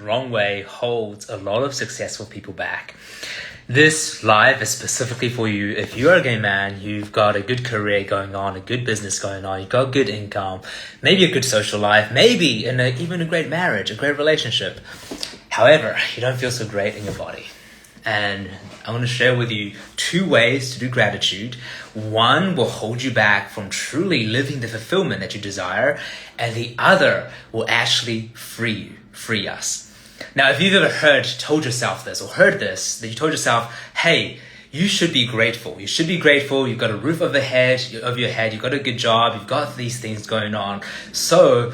wrong way holds a lot of successful people back. This live is specifically for you. If you're a gay man, you've got a good career going on, a good business going on, you've got good income, maybe a good social life, maybe even a great marriage, a great relationship. However, you don't feel so great in your body. And I want to share with you 2 ways to do gratitude. One will hold you back from truly living the fulfillment that you desire, and the other will actually free us. Now, if you've ever told yourself this or heard this, that you told yourself, hey, you should be grateful. You should be grateful. You've got a roof over your head. You've got a good job. You've got these things going on. So,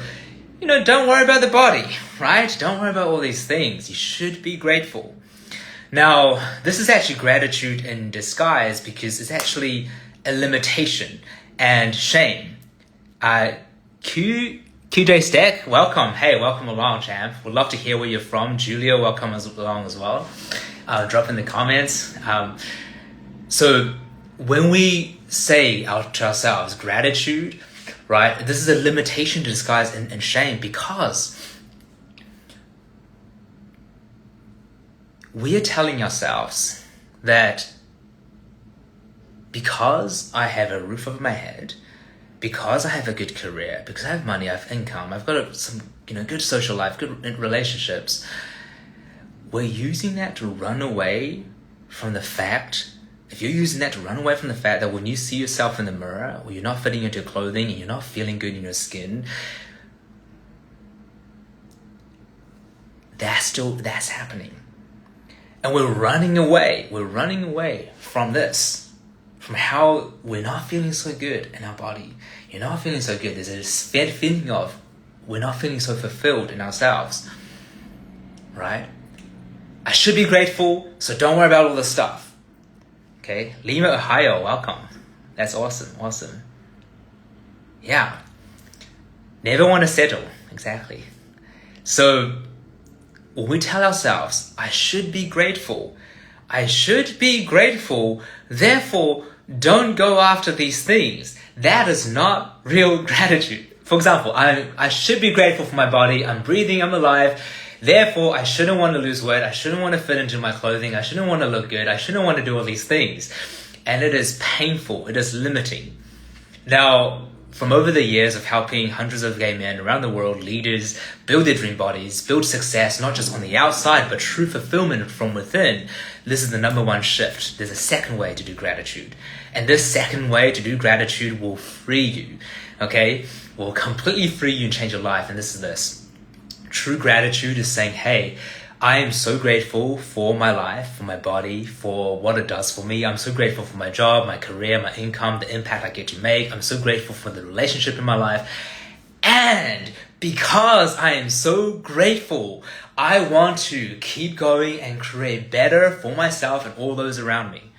don't worry about the body, right? Don't worry about all these things. You should be grateful. Now, this is actually gratitude in disguise because it's actually a limitation and shame. QJ Stack, welcome. Hey, welcome along, champ. Would love to hear where you're from. Julia, welcome along as well. Drop in the comments. So when we say out to ourselves gratitude, right, this is a limitation to disguise and shame because we are telling ourselves that because I have a roof over my head, because I have a good career, because I have money, I have income, I've got some good social life, good relationships, we're using that to run away from the fact, if you're using that to run away from the fact that when you see yourself in the mirror, or you're not fitting into your clothing and you're not feeling good in your skin, that's happening. And we're running away from this. From how we're not feeling so good in our body. You're not feeling so good. There's this feeling of we're not feeling so fulfilled in ourselves. Right? I should be grateful, so don't worry about all the stuff. Okay? Lima, Ohio, welcome. That's awesome. Yeah. Never want to settle. Exactly. So when we tell ourselves, I should be grateful, therefore, don't go after these things. That is not real gratitude. For example, I should be grateful for my body. I'm breathing, I'm alive. Therefore, I shouldn't want to lose weight. I shouldn't want to fit into my clothing. I shouldn't want to look good. I shouldn't want to do all these things. And it is painful. It is limiting. Now, from over the years of helping hundreds of gay men around the world, leaders, build their dream bodies, build success, not just on the outside, but true fulfillment from within, this is the number 1 shift. There's a second way to do gratitude. And this second way to do gratitude will free you, okay? Will completely free you and change your life. And this is this. True gratitude is saying, hey, I am so grateful for my life, for my body, for what it does for me. I'm so grateful for my job, my career, my income, the impact I get to make. I'm so grateful for the relationship in my life. And because I am so grateful, I want to keep going and create better for myself and all those around me.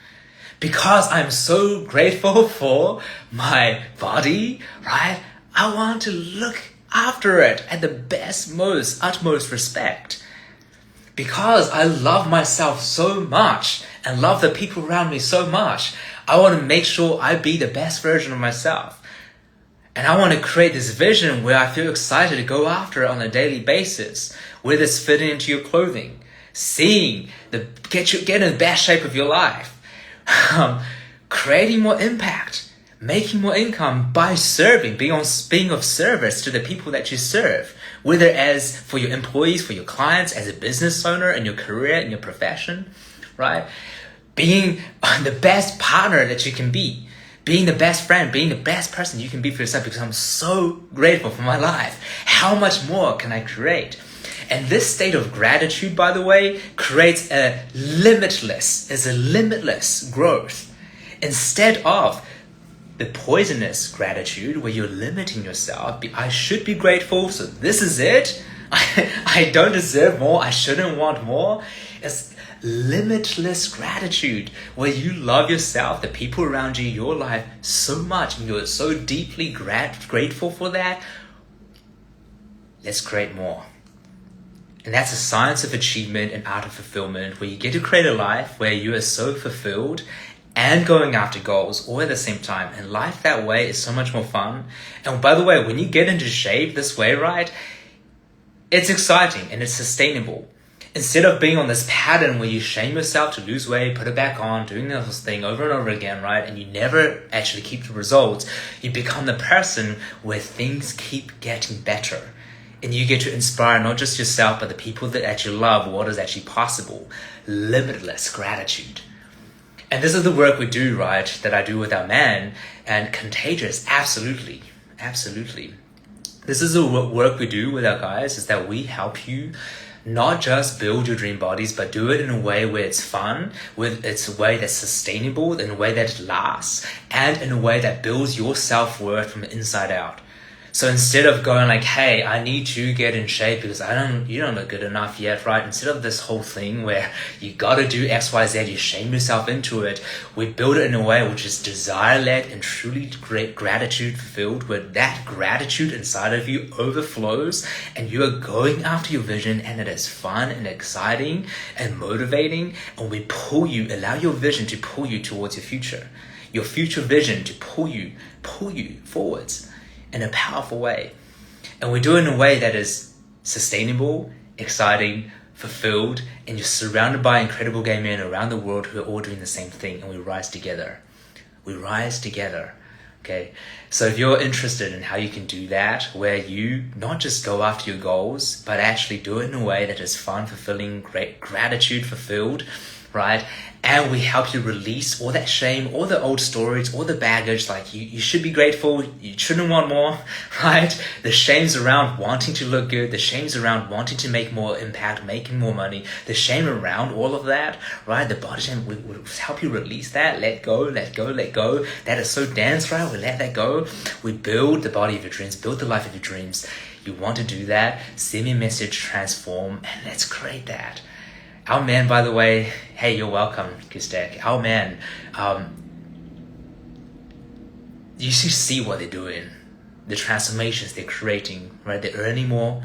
Because I'm so grateful for my body, right? I want to look after it at the utmost respect. Because I love myself so much and love the people around me so much, I want to make sure I be the best version of myself. And I want to create this vision where I feel excited to go after it on a daily basis, where this fitting into your clothing, get in the best shape of your life, creating more impact, making more income by serving, being of service to the people that you serve. Whether as for your employees, for your clients, as a business owner, in your career, in your profession, right? Being the best partner that you can be. Being the best friend, being the best person you can be for yourself, because I'm so grateful for my life. How much more can I create? And this state of gratitude, by the way, creates a limitless growth. Instead of the poisonous gratitude where you're limiting yourself. I should be grateful, so this is it. I don't deserve more. I shouldn't want more. It's limitless gratitude where you love yourself, the people around you, your life so much, and you're so deeply grateful for that. Let's create more. And that's a science of achievement and art of fulfillment, where you get to create a life where you are so fulfilled and going after goals all at the same time. And life that way is so much more fun. And by the way, when you get into shape this way, right, It's exciting and it's sustainable. Instead of being on this pattern where you shame yourself to lose weight, put it back on, doing this thing over and over again, right? And you never actually keep the results. You become the person where things keep getting better. And you get to inspire not just yourself, but the people that actually love what is actually possible. Limitless gratitude. And this is the work we do, right? That I do with our man. And contagious, absolutely. Absolutely. This is the work we do with our guys, is that we help you not just build your dream bodies, but do it in a way where it's fun, it's a way that's sustainable, in a way that lasts, and in a way that builds your self-worth from the inside out. So instead of going like, hey, I need to get in shape because you don't look good enough yet, right? Instead of this whole thing where you gotta do X, Y, Z, you shame yourself into it, we build it in a way which is desire-led and truly great gratitude filled, where that gratitude inside of you overflows and you are going after your vision, and it is fun and exciting and motivating, and we allow your vision to pull you towards your future vision to pull you forwards in a powerful way. And we do it in a way that is sustainable, exciting, fulfilled, and you're surrounded by incredible gay men around the world who are all doing the same thing, and we rise together. Okay? So if you're interested in how you can do that, where you not just go after your goals, but actually do it in a way that is fun, fulfilling, great gratitude fulfilled, right? And we help you release all that shame, all the old stories, all the baggage. Like you should be grateful, you shouldn't want more, right? The shames around wanting to look good, the shames around wanting to make more impact, making more money, the shame around all of that, right? The body shame, we help you release that, let go. That is so dense, right? We let that go. We build the body of your dreams, build the life of your dreams. You want to do that? Send me a message, transform, and let's create that. Our man, by the way, hey, you're welcome, Kistek. Our man, you should see what they're doing, the transformations they're creating, right? They're earning more.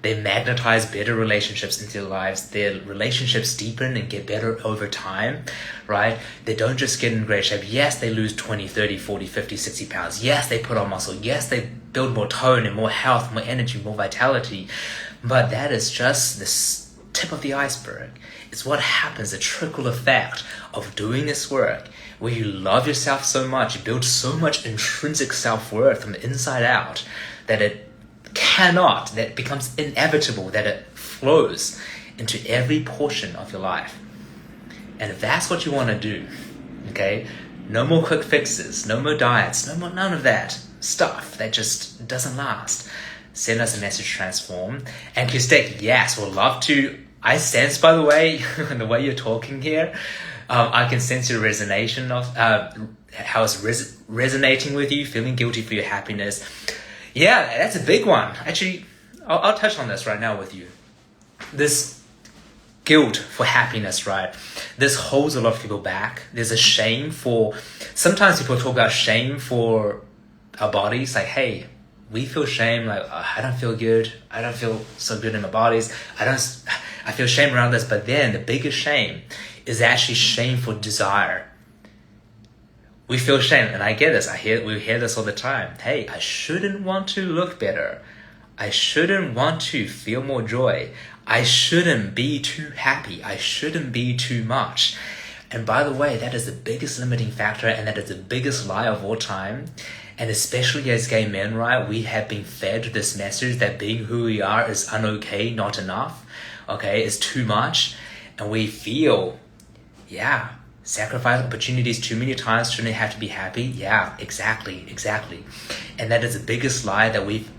They magnetize better relationships into their lives. Their relationships deepen and get better over time, right? They don't just get in great shape. Yes, they lose 20, 30, 40, 50, 60 pounds. Yes, they put on muscle. Yes, they build more tone and more health, more energy, more vitality. But that is just the tip of the iceberg. It's what happens, the trickle effect of doing this work, where you love yourself so much, you build so much intrinsic self-worth from the inside out, that it becomes inevitable, that it flows into every portion of your life. And if that's what you want to do, okay, no more quick fixes, no more diets, none of that stuff that just doesn't last. Send us a message, transform. And Kistek, yes, we'll love to. I sense, by the way, the way you're talking here, I can sense your resonation of how it's resonating with you, feeling guilty for your happiness. Yeah, that's a big one. Actually, I'll touch on this right now with you. This guilt for happiness, right? This holds a lot of people back. There's a shame for, sometimes people talk about shame for our bodies, like, hey, we feel shame, like, I don't feel good. I don't feel so good in my bodies. I feel shame around this. But then the biggest shame is actually shame for desire. We feel shame, and I get this. We hear this all the time. Hey, I shouldn't want to look better. I shouldn't want to feel more joy. I shouldn't be too happy. I shouldn't be too much. And by the way, that is the biggest limiting factor, and that is the biggest lie of all time. And especially as gay men, right, we have been fed this message that being who we are is un-okay, not enough, okay, is too much. And we feel, sacrifice opportunities too many times, shouldn't have to be happy. Yeah, exactly. And that is the biggest lie that we've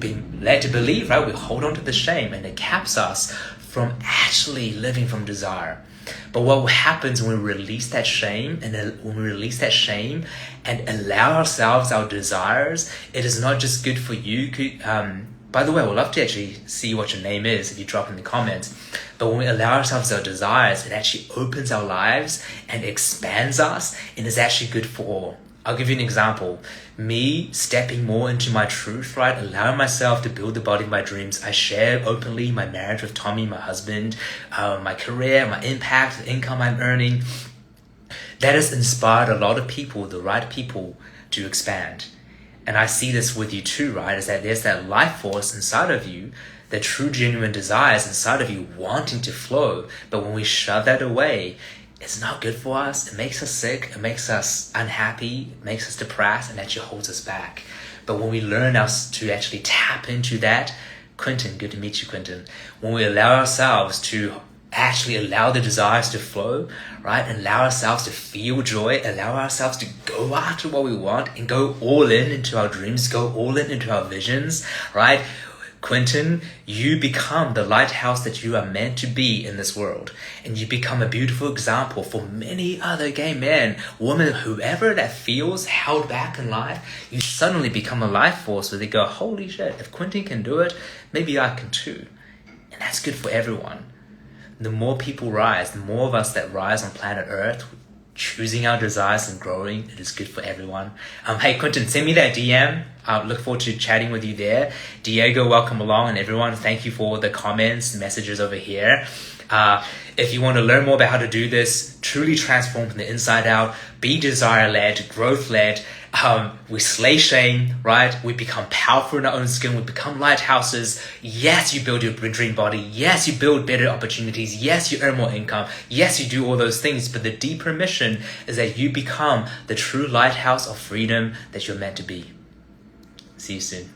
been led to believe, right? We hold on to the shame, and it caps us from actually living from desire. But what happens when we release that shame, and allow ourselves our desires, it is not just good for you. By the way, we'd love to actually see what your name is if you drop in the comments. But when we allow ourselves our desires, it actually opens our lives and expands us, and is actually good for all. I'll give you an example. Me stepping more into my truth, right? Allowing myself to build the body of my dreams. I share openly my marriage with Tommy, my husband, my career, my impact, the income I'm earning. That has inspired a lot of people, the right people, to expand. and I see this with you too, right? Is that there's that life force inside of you, the true genuine desires inside of you wanting to flow. But when we shove that away, it's not good for us. It makes us sick. It makes us unhappy. It makes us depressed, and actually holds us back. But when we learn us to actually tap into that, Quentin, good to meet you, Quentin. When we allow ourselves to actually allow the desires to flow, right? Allow ourselves to feel joy, allow ourselves to go after what we want and go all in into our dreams, go all in into our visions, right? Quentin, you become the lighthouse that you are meant to be in this world. And you become a beautiful example for many other gay men, women, whoever that feels held back in life. You suddenly become a life force where they go, holy shit, if Quentin can do it, maybe I can too. And that's good for everyone. The more people rise, the more of us that rise on planet Earth, choosing our desires and growing, it is good for everyone. Hey, Quentin, send me that DM. I look forward to chatting with you there. Diego, welcome along, and everyone, thank you for the comments, messages over here. If you want to learn more about how to do this, truly transform from the inside out, be desire-led, growth-led, we slay shame, right? We become powerful in our own skin. We become lighthouses. Yes, you build your dream body. Yes, you build better opportunities. Yes, you earn more income. Yes, you do all those things. But the deeper mission is that you become the true lighthouse of freedom that you're meant to be. See you soon.